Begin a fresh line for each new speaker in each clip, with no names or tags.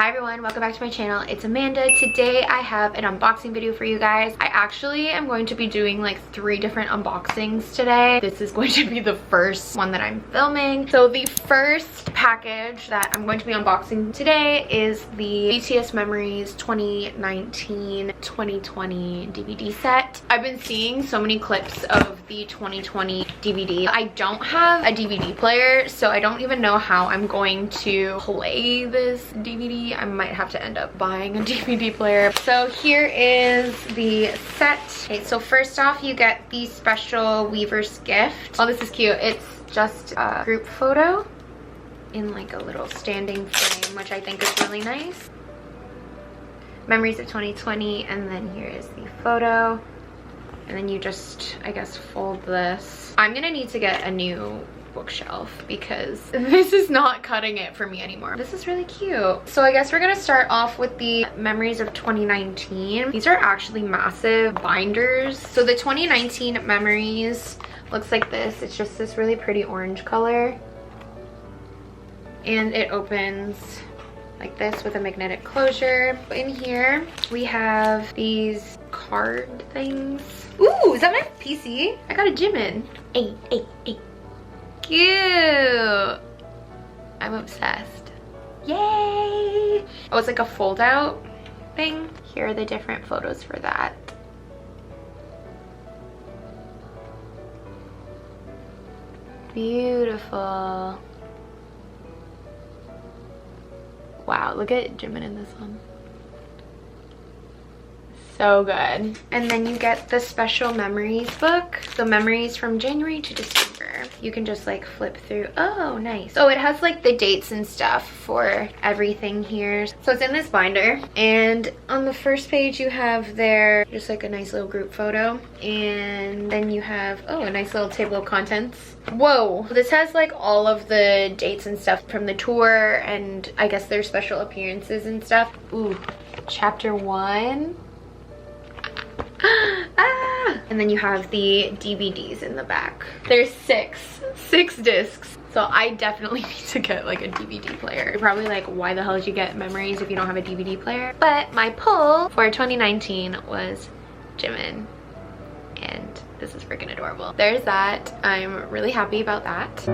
Hi everyone, welcome back to my channel. It's Amanda. Today I have an unboxing video for you guys. I actually am going to be doing like 3 different unboxings today. This is going to be the first one that I'm filming. So the first package that I'm going to be unboxing today is the Bts Memories 2019-2020 DVD set. I've been seeing so many clips of the 2020 DVD. I don't have a DVD player, so I don't even know how I'm going to play this DVD. I might have to end up buying a DVD player. So here is the set. Okay, so first off you get the special weverse gift. Oh, this is cute. It's just a group photo in like a little standing frame, which I think is really nice. Memories of 2020, and then here is the photo. And then you just, I guess, fold this. I'm gonna need to get a new bookshelf because this is not cutting it for me anymore. This is really cute. So I guess we're gonna start off with the Memories of 2019. These are actually massive binders. So the 2019 Memories looks like this. It's just this really pretty orange color. And it opens like this with a magnetic closure. In here we have these card things. Ooh, is that my PC? I got a Jimin. Hey. Cute. I'm obsessed. Yay! Oh, it's like a fold out thing. Here are the different photos for that. Beautiful. Wow, look at Jimin in this one. So good. And then you get the special memories book. So memories from January to December. You can just like flip through. Oh, nice. So it has like the dates and stuff for everything here. So it's in this binder. And on the first page you have there just like a nice little group photo. And then you have, oh, a nice little table of contents. Whoa. This has like all of the dates and stuff from the tour and I guess their special appearances and stuff. Ooh, chapter 1. And then you have the DVDs in the back. There's six discs. So I definitely need to get like a DVD player. You're probably like, why the hell did you get Memories if you don't have a DVD player? But my pull for 2019 was Jimin. And this is freaking adorable. There's that. I'm really happy about that.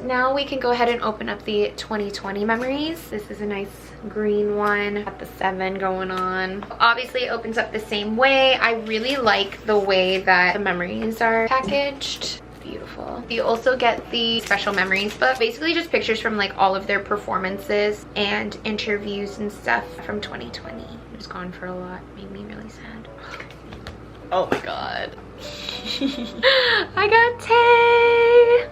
Now we can go ahead and open up the 2020 Memories. This is a nice green one. Got the 7 going on. Obviously it opens up the same way. I really like the way that the memories are packaged. beautiful. You also get the special memories book, basically just pictures from like all of their performances and interviews and stuff from 2020. I was gone for a lot, made me really sad. Oh my god. I got Tay.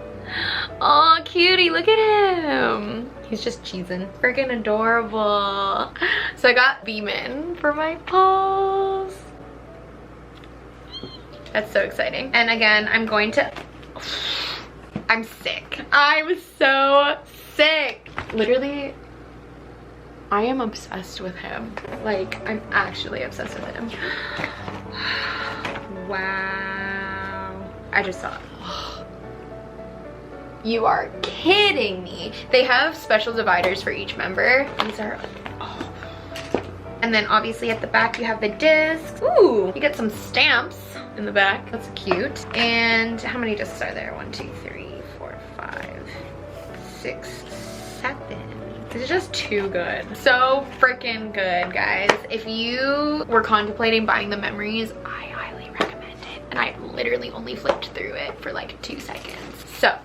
Oh, cutie, look at him. He's just cheesing. Freaking adorable. So I got Beeman for my paws. That's so exciting. And again, I'm sick. I'm so sick. Literally, I am obsessed with him. Like, I'm actually obsessed with him. Wow. I just saw it. You are kidding me. They have special dividers for each member. These are, oh. And then obviously at the back you have the discs. Ooh, you get some stamps in the back. That's cute. And how many discs are there? 1, 2, 3, 4, 5, 6, 7. This is just too good. So freaking good, guys. If you were contemplating buying the memories, I highly recommend it. And I literally only flipped through it for like 2 seconds. So.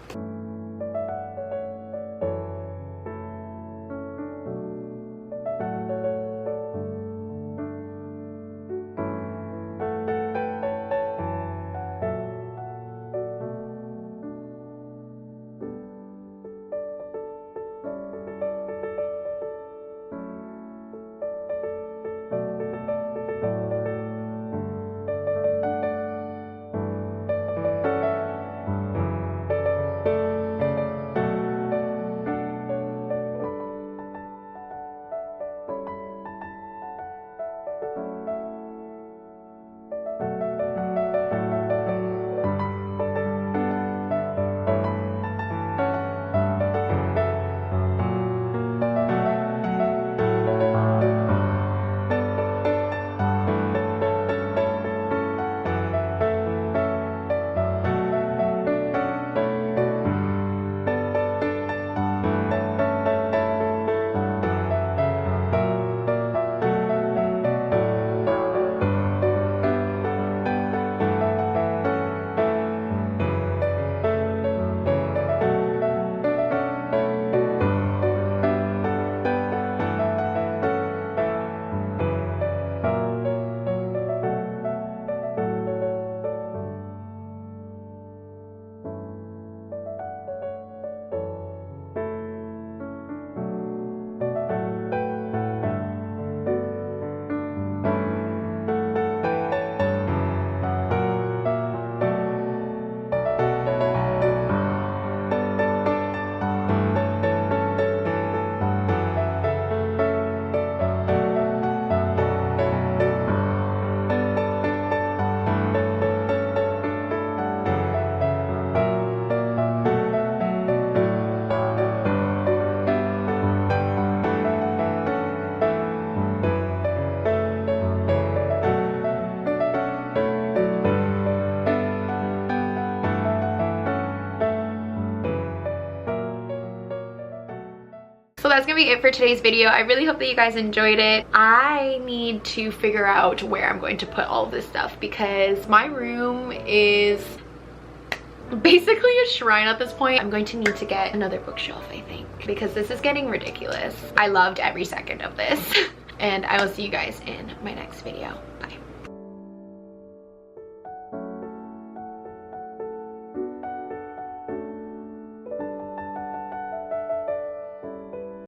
So that's gonna be it for today's video. I really hope that you guys enjoyed it. I need to figure out where I'm going to put all of this stuff because my room is basically a shrine at this point. I'm going to need to get another bookshelf, I think, because this is getting ridiculous. I loved every second of this. And I will see you guys in my next video.